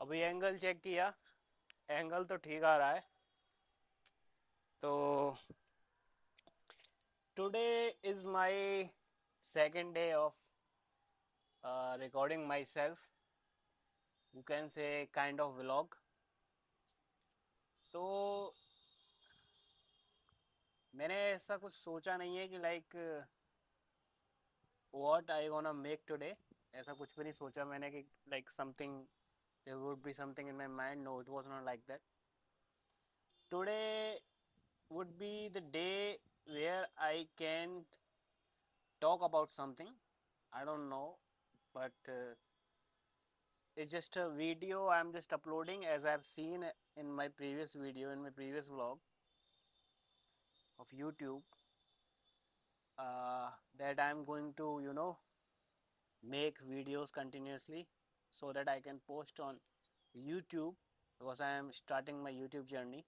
अभी angle check किया। Angle तो ठीक आ रहा है। तो today is my second day of recording my self, you can say kind of vlog. तो मैंने ऐसा कुछ सोचा नहीं है कि like what I gonna make today. ऐसा कुछ भी नहीं सोचा मैंने कि like something there would be something in my mind. No, it was not like that. Today would be the day where I can talk about something. I don't know, but it's just a video I'm just uploading as I've seen in my previous video, in my previous vlog of YouTube, that I'm going to, make videos continuously so that I can post on YouTube because I am starting my YouTube journey.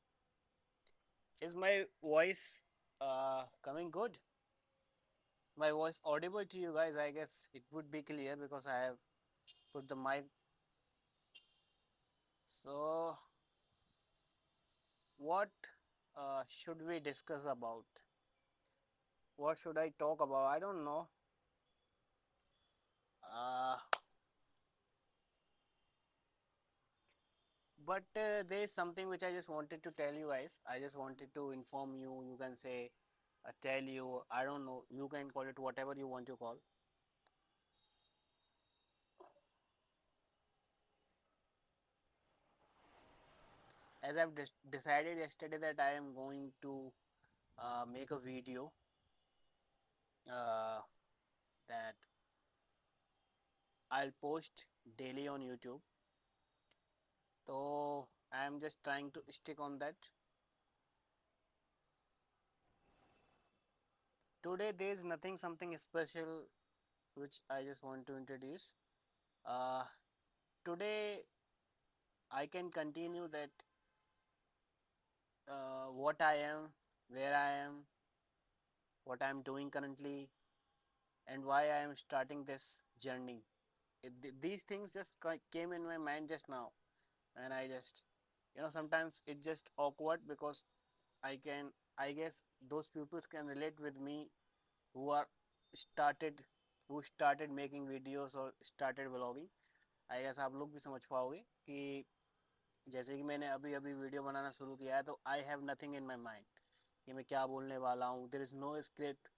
Is my voice coming good? My voice audible to you guys? I guess it would be clear because I have put the mic. So what should we discuss about? What should I talk about? I don't know. uh, but there is something which I just wanted to tell you guys. I just wanted to inform you, you can say, tell you, I don't know, you can call it whatever you want to call. As I've decided yesterday that I am going to make a video uh, that I'll post daily on YouTube. So I am just trying to stick on that. Today there is nothing something special which I just want to introduce. Uh, Today I can continue that what I am, where I am, what I am doing currently, and why I am starting this journey. These things just came in my mind just now, and I just, sometimes it's just awkward because I can, I guess those people can relate with me who are started who started making videos or started vlogging. I guess आप लोग भी समझ पाओगे कि जैसे कि मैंने अभी अभी वीडियो बनाना शुरू किया है तो I have nothing in my mind कि मैं क्या बोलने वाला हूँ. There is no script.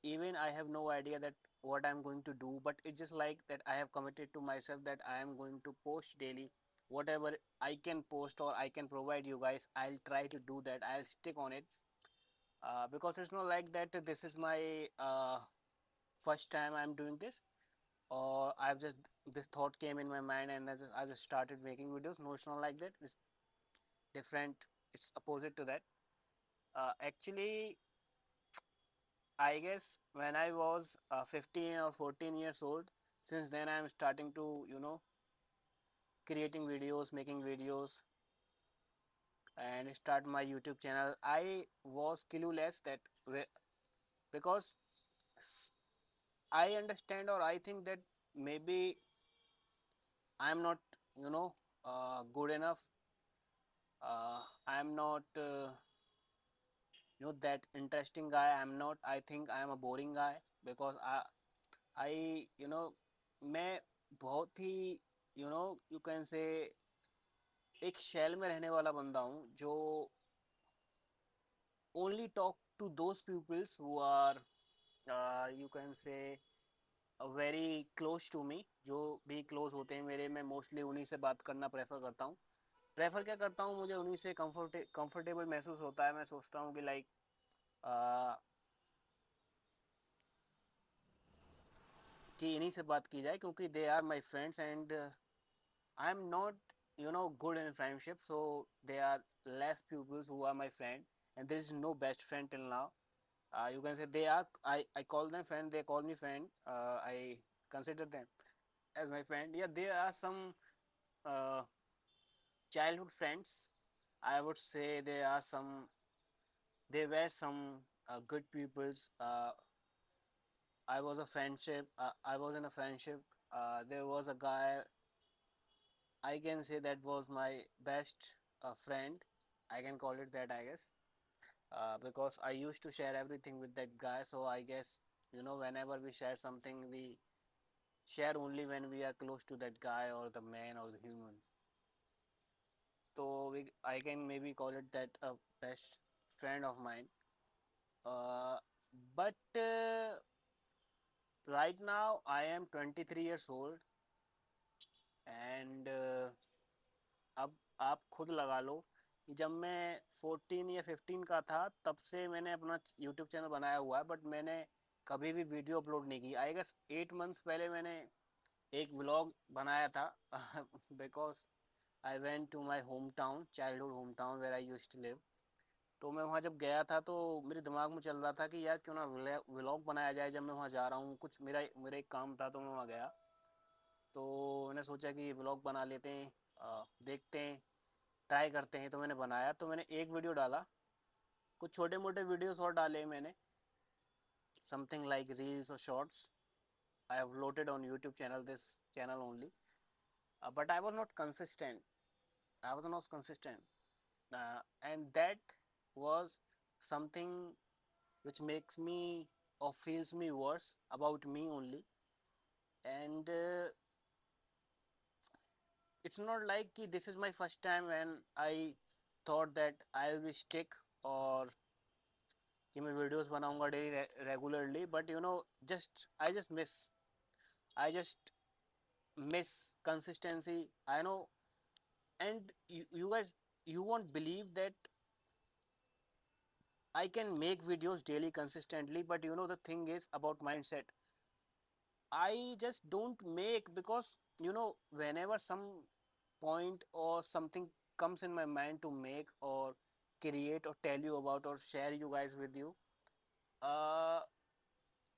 even I have no idea that what I'm going to do, but it's just like that I have committed to myself that I am going to post daily whatever I can post or I can provide you guys. I'll try to do that. I'll stick on it because it's not like that this is my first time I'm doing this, or I've just this thought came in my mind and I just started making videos. No, it's not like that. It's different. It's opposite to that. Actually, I guess when I was 15 or 14 years old, since then I'm starting to, creating videos, making videos, and start my YouTube channel. I was clueless that because I understand or I think that maybe I'm not, good enough. I'm not, that interesting guy. I'm not. I think I am a boring guy because मैं बहुत ही you can से एक शैल में रहने वाला बंदा हूँ जो only talk to those peoples who are you can say very close to me. जो भी क्लोज होते हैं मेरे, मैं मोस्टली उन्हीं से बात करना प्रेफर करता हूँ. प्रेफर क्या करता हूँ, मुझे उन्हीं से कंफर्टेबल महसूस होता है. मैं सोचता हूँ कि लाइक कि इन्हीं से बात की जाए क्योंकि they are my friends and I am not, good in friendship, so there are less pupils who are my friend, and there is no best friend till now. You can say they are. I call them friend. They call me friend. I consider them as my friend. Yeah, there are some uh, childhood friends. I would say there are some. There were some good pupils. I was a friendship. I was in a friendship. There was a guy. I can say that was my best friend. I can call it that, I guess, because I used to share everything with that guy. So I guess, whenever we share something, we share only when we are close to that guy or the man or the human. So I can maybe call it that a best friend of mine. Uh, but right now I am 23 years old, and अब आप खुद लगा लो कि जब मैं 14 या 15 का था तब से मैंने अपना यूट्यूब चैनल बनाया हुआ है, बट मैंने कभी भी वीडियो अपलोड नहीं की। आई गेस 8 मंथ्स पहले मैंने एक व्लॉग बनाया था because I went to my home town, childhood home town where I use to live. तो मैं वहाँ जब गया था तो मेरे दिमाग में चल रहा था कि यार क्यों ना व्लॉग बनाया जाए। जब मैं वहाँ जा रहा हूँ, कुछ मेरा मेरा एक काम था तो मैं वहाँ गया, तो मैंने सोचा कि व्लॉग बना लेते हैं, देखते हैं, ट्राई करते हैं। तो मैंने बनाया, तो मैंने एक वीडियो डाला, कुछ छोटे मोटे वीडियोस और डाले मैंने, समथिंग लाइक रील्स और shorts. I have uploaded on YouTube channel, this channel only, but I was not consistent. I was not consistent, and that was something which makes me or feels me worse about me only. And it's not like ki this is my first time when I thought that I'll be stick or कि मैं videos बनाऊंगा daily regularly, but just I just miss consistency, I know. And you guys, you won't believe that I can make videos daily consistently, but the thing is about mindset. I just don't make because whenever some point or something comes in my mind to make or create or tell you about or share you guys with you, uh,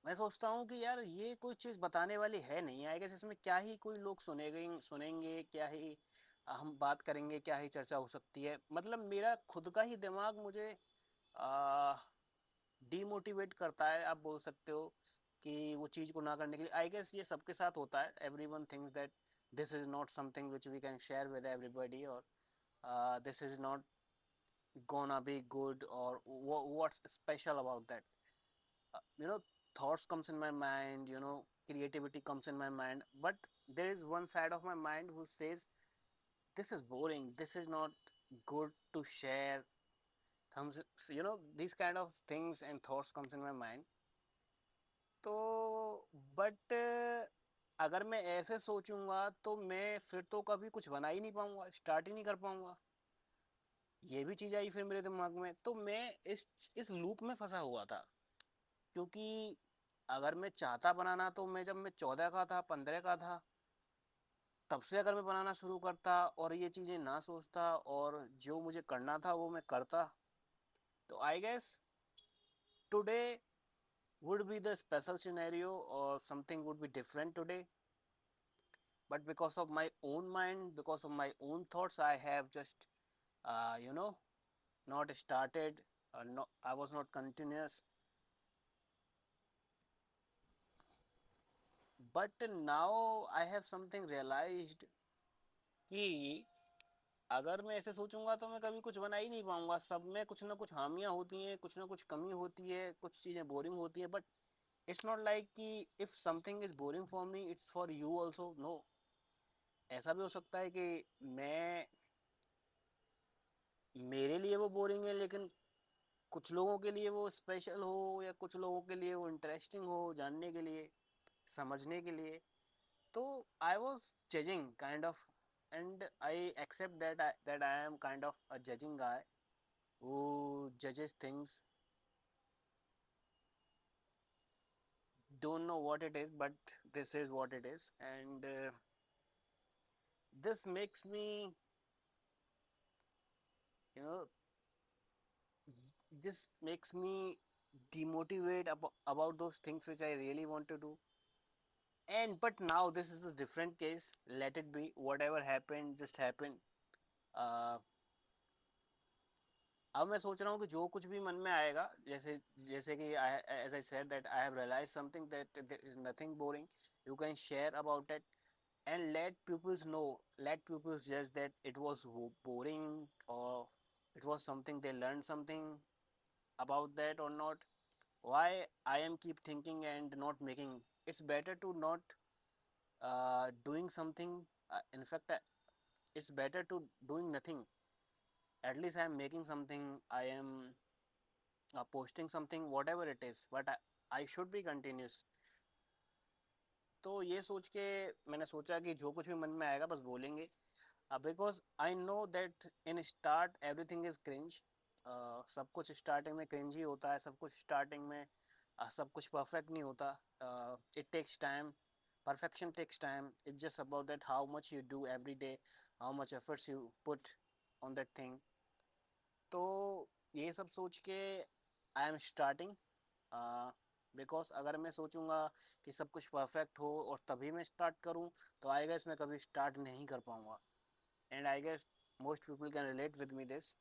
मैं सोचता हूँ कि यार ये कोई चीज़ बताने वाली है नहीं। आई गेस इसमें क्या ही कोई लोग सुनेंगे, क्या ही हम बात करेंगे, क्या ही चर्चा हो सकती है। मतलब मेरा खुद का ही दिमाग मुझे डीमोटिवेट करता है, आप बोल सकते हो, कि वो चीज़ को ना करने के लिए। आई गेस ये सबके साथ होता है। Every one things that this is not something which we can share with everybody, और this is not gonna be good, or what's special about that. You know, thoughts comes in my mind, creativity comes in my mind, but there is one side of my mind who says this is boring, this is not good to share. Thumbs, these kind of things and thoughts comes in my mind. तो but अगर मैं ऐसे सोचूंगा तो मैं फिर तो कभी कुछ बना ही नहीं पाऊंगा, स्टार्ट ही नहीं कर पाऊंगा। ये भी चीज़ आई फिर मेरे दिमाग में, तो मैं इस लूप में फंसा हुआ था। क्योंकि अगर मैं चाहता बनाना तो मैं जब मैं 14 का था, 15 का था, तब से अगर मैं बनाना शुरू करता और ये चीज़ें ना सोचता और जो मुझे करना था वो मैं करता, तो I guess today would be the special scenario or something would be different today. But because of my own mind, because of my own thoughts, I have just uh, you know not started, no, I was not continuous. But now I have something realized कि अगर मैं ऐसे सोचूंगा तो मैं कभी कुछ बना ही नहीं पाऊंगा। सब में कुछ ना कुछ हामियां होती हैं, कुछ ना कुछ कमी होती है, कुछ चीज़ें बोरिंग होती है। बट इट्स नॉट लाइक कि if something is boring for me it's for you also, no. ऐसा भी हो सकता है कि मैं मेरे लिए वो बोरिंग है, लेकिन कुछ लोगों के लिए वो स्पेशल हो, या कुछ लोगों के लिए वो इंटरेस्टिंग हो, जानने के लिए, समझने के लिए। तो I was judging kind of, and I accept that I am kind of a judging guy who judges things, don't know what it is, but this is what it is. And this makes me, you know this makes me demotivate about those things which I really want to do. And but now this is a different case, let it be, whatever happened just happened. uh, अब मैं सोच रहा हूँ कि जो कुछ भी मन में आएगा, जैसे जैसे कि as I said that I have realize something that there is nothing boring, you can share about it. and let people judge that it was boring, or it was something they learned something about that or not. Why I am keep thinking and not making? It's better to not doing something. In fact, it's better to doing nothing. At least I am making something. I am posting something, whatever it is. But I should be continuous. तो ये सोच के मैंने सोचा कि जो कुछ भी मन में आएगा बस बोलेंगे. Because I know that in start everything is cringe. सब कुछ स्टार्टिंग में cringe ही होता है. सब कुछ स्टार्टिंग में सब कुछ perfect नहीं होता. It takes time. Perfection takes time. It's just about that how much you do every day, how much efforts you put on that thing. तो ये सब सोच के आई एम स्टार्टिंग. बिकॉज अगर मैं सोचूंगा कि सब कुछ परफेक्ट हो और तभी मैं स्टार्ट करूं, तो आई गेस मैं कभी स्टार्ट नहीं कर पाऊंगा. And I guess most people can relate with me this.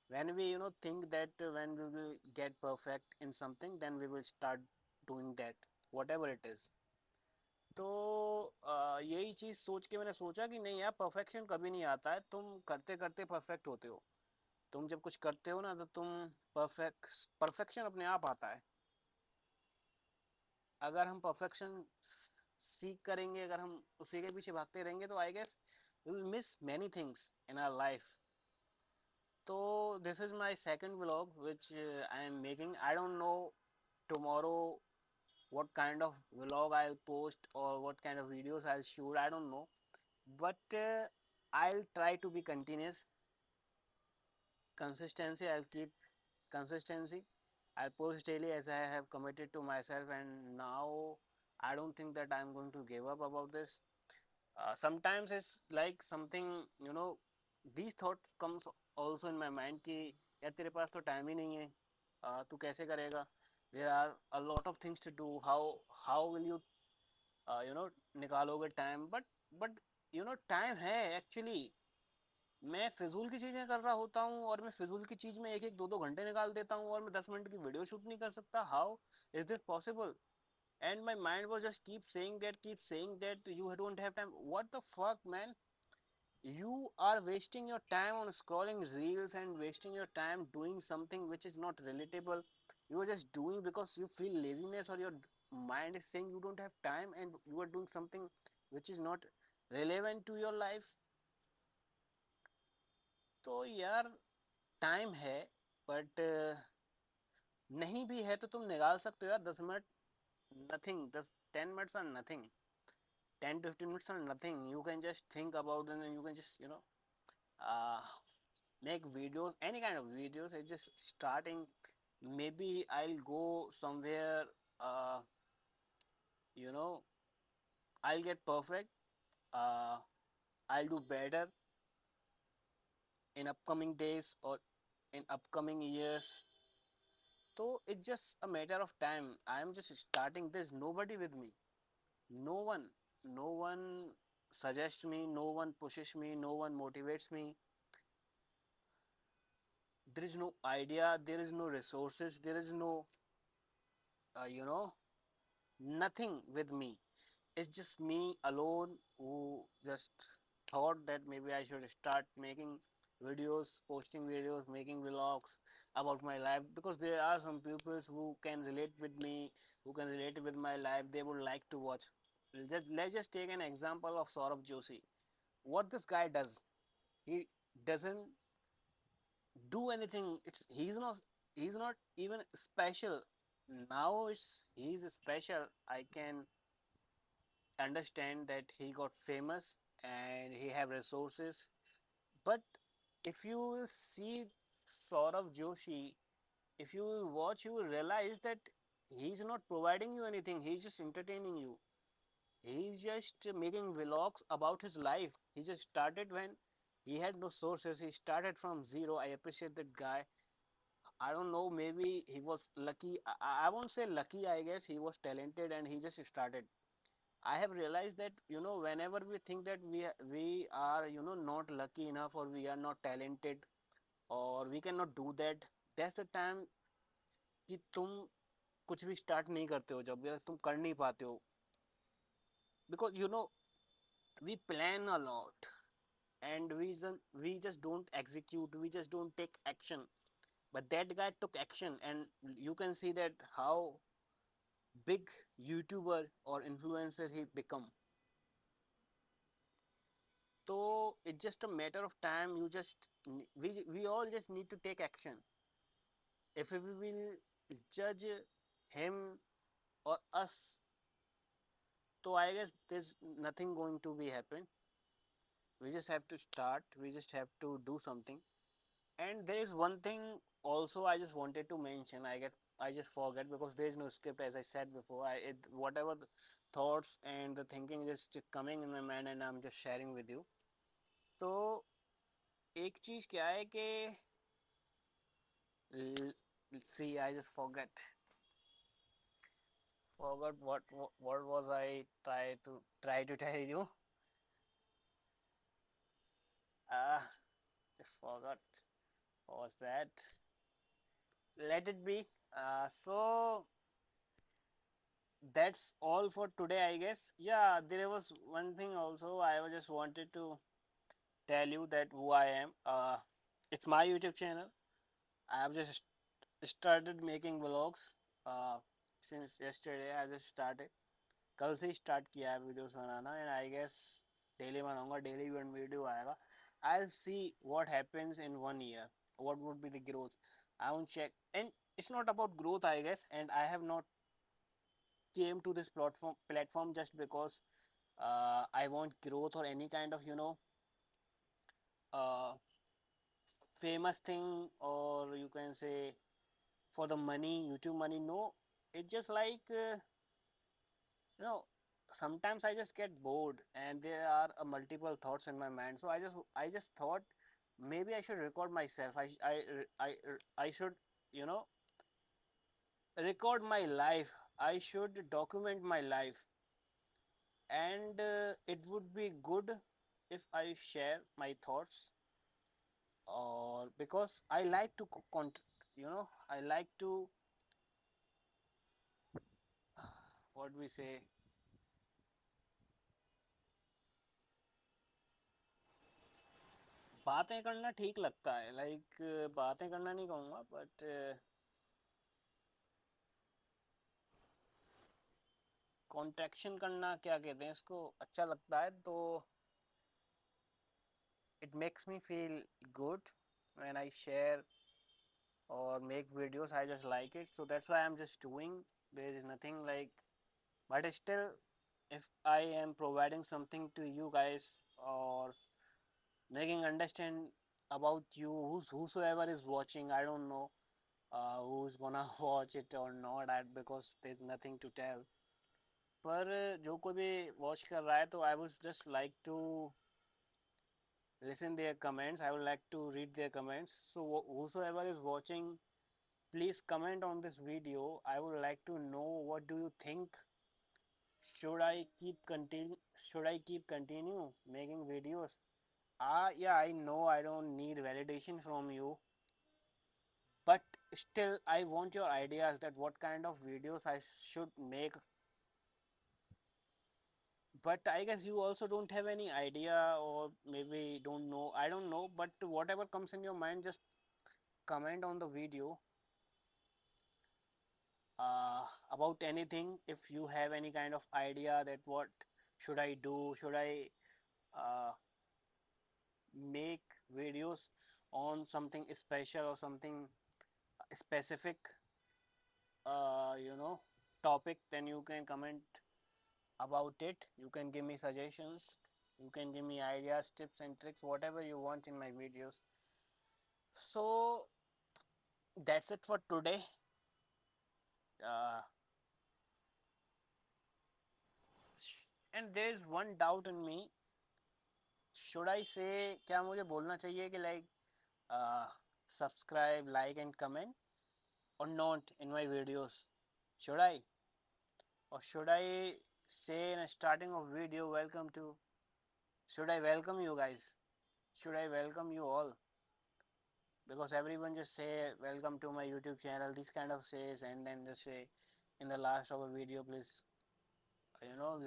When we think that when we will get perfect in something, then we will start doing that, whatever it is. तो यही चीज़ सोच के मैंने सोचा कि नहीं यार, परफेक्शन कभी नहीं आता है. तुम करते करते परफेक्ट होते हो. तुम जब कुछ करते हो ना, तो तुम परफेक्शन अपने आप आता है. अगर हम परफेक्शन सीख करेंगे, अगर हम उसी के पीछे भागते रहेंगे, तो I guess we will miss many things in our life. So this is my second vlog which I am making. I don't know tomorrow what kind of vlog I'll post or what kind of videos I'll shoot. I don't know, but I'll try to be continuous. Consistency. I'll keep consistency. I'll post daily as I have committed to myself, and now I don't think that I'm going to give up about this. Sometimes it's like something, you know, these thoughts comes also in my mind कि यार तेरे पास तो time ही नहीं है. तू कैसे करेगा? There are a lot of things to do. How will you निकालोगे टाइम? बट टाइम है एक्चुअली. मैं फिजूल की चीज़ें कर रहा होता हूँ, और मैं फिजूल की चीज़ में एक एक दो दो घंटे निकाल देता हूँ, और मैं 10 मिनट की वीडियो शूट नहीं कर सकता. How is this possible? And my mind was just keep saying that you don't have time. What the fuck, man? You are wasting your time on scrolling reels and wasting your time doing something which is not relatable. You are just doing because you feel laziness, or your mind is saying you don't have time, and you are doing something which is not relevant to your life. तो यार, time है, but नहीं भी है तो तुम निकाल सकते हो यार 10 minute. Nothing. 10 10 minutes are nothing. 10 to 15 minutes are nothing. You can just think about it, and you can just uh, make videos, any kind of videos. It's just starting. Maybe I'll go somewhere. uh, you know I'll get perfect. uh, I'll do better in upcoming days or in upcoming years. So it's just a matter of time. I am just starting. There's nobody with me. No one no one suggests me, no one pushes me, no one motivates me. There is no idea, there is no resources, there is no uh, you know nothing with me. It's just me alone, who just thought that maybe I should start making videos, posting videos, making vlogs about my life, because there are some people who can relate with me, who can relate with my life. They would like to watch. Let's just take an example of Saurabh Joshi. What this guy does, he doesn't do anything. He's not even special. Now he's special. I can understand that he got famous and he have resources. But if you will see Saurav Joshi, if you will watch, you will realize that he's not providing you anything. He's just entertaining you. He's just making vlogs about his life. He just started when he had no sources. He started from zero. I appreciate that guy. I don't know, maybe he was lucky. I won't say lucky, I guess he was talented and he just started. I have realized that whenever we think that we are not lucky enough, or we are not talented, or we cannot do that, that's the time कि तुम कुछ भी start नहीं करते हो, जब तुम कर नहीं पाते हो. because we plan a lot, and we just don't execute, we just don't take action. But that guy took action, and you can see that how big YouTuber or influencer he become. So it's just a matter of time. We all just need to take action. If we will judge him or us, so I guess there's nothing going to be happen. We just have to start, we just have to do something. And there is one thing also I just wanted to mention. I just forget because there is no script, as I said before. Whatever the thoughts and the thinking just coming in my mind, and I'm just sharing with you. तो एक चीज क्या है कि see, I just forgot what was I try to tell you. Ah, just forgot. What was that? Let it be. So that's all for today, I guess. Yeah, there was one thing also I just wanted to tell you that who I am. It's my YouTube channel. I have just started making vlogs. Since yesterday I just started. कल से ही start किया है videos बनाना, and I guess daily बनाऊंगा, daily one video आएगा. I'll see what happens in 1 year. What would be the growth? I won't check, and it's not about growth, I guess. And I have not came to this platform just because I want growth or any kind of uh, famous thing, or you can say for the money, YouTube money. No, it's just like you know sometimes I just get bored and there are multiple thoughts in my mind. So I just thought maybe I should record myself. I should you know record my life. I should document my life, and it would be good if I share my thoughts, or because I like to I like to what we say, बातें करना ठीक लगता है. Like बातें करना नहीं कहूँगा, but contraction करना क्या कहते हैं इसको, अच्छा लगता है. तो it makes me feel good when I share or make videos. I just like it, so that's why I'm just doing. There is nothing like, but still, if I am providing something to you guys, or making understand about you, whosoever is watching, I don't know who's gonna watch it or not, because there's nothing to tell. पर जो कोई भी watch कर रहा है, तो I would just like to listen their comments. I would like to read their comments. So whosoever is watching, please comment on this video. I would like to know, what do you think? Should I keep continue making videos? Yeah, I know I don't need validation from you, but still I want your ideas that what kind of videos I should make. But I guess you also don't have any idea, or maybe don't know. I don't know, but whatever comes in your mind, just comment on the video about anything. If you have any kind of idea that what should I do, should I uh, make videos on something special or something specific, topic, then you can comment about it. You can give me suggestions, you can give me ideas, tips and tricks, whatever you want in my videos. So that's it for today. uh, and there's one doubt in me. Should I say, क्या मुझे बोलना चाहिए कि like subscribe, like and comment, or not in my videos? Should I, or should I say in the starting of video, welcome to, should I welcome you guys, should I welcome you all? Because everyone just say welcome to my YouTube channel, this kind of says, and then just say in the last of a video, please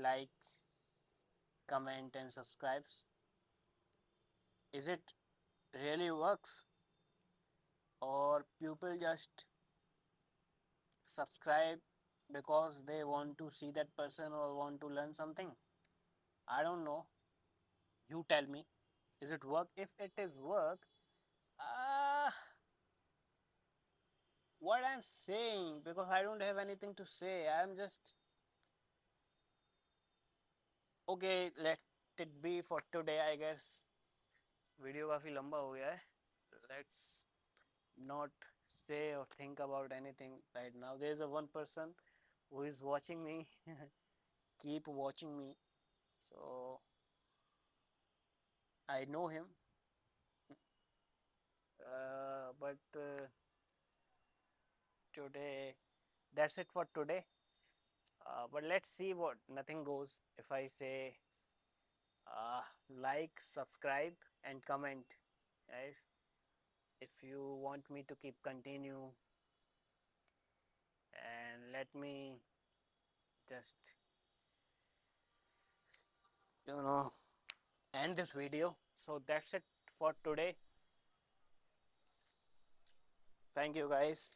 like comment and subscribes. Is it really works, or people just subscribe because they want to see that person or want to learn something? I don't know. You tell me. Is it work? If it is work, uh, what I'm saying, because I don't have anything to say. I'm just okay. Let it be for today, I guess. Video काफ़ी लंबा हो गया है. Let's not say or think about anything right now. There's a one person who is watching me. Keep watching me. So I know him. But today, that's it for today. But let's see what nothing goes if I say like, subscribe, and comment, guys. If you want me to keep continue, and let me just you know end this video. So that's it for today. Thank you, guys.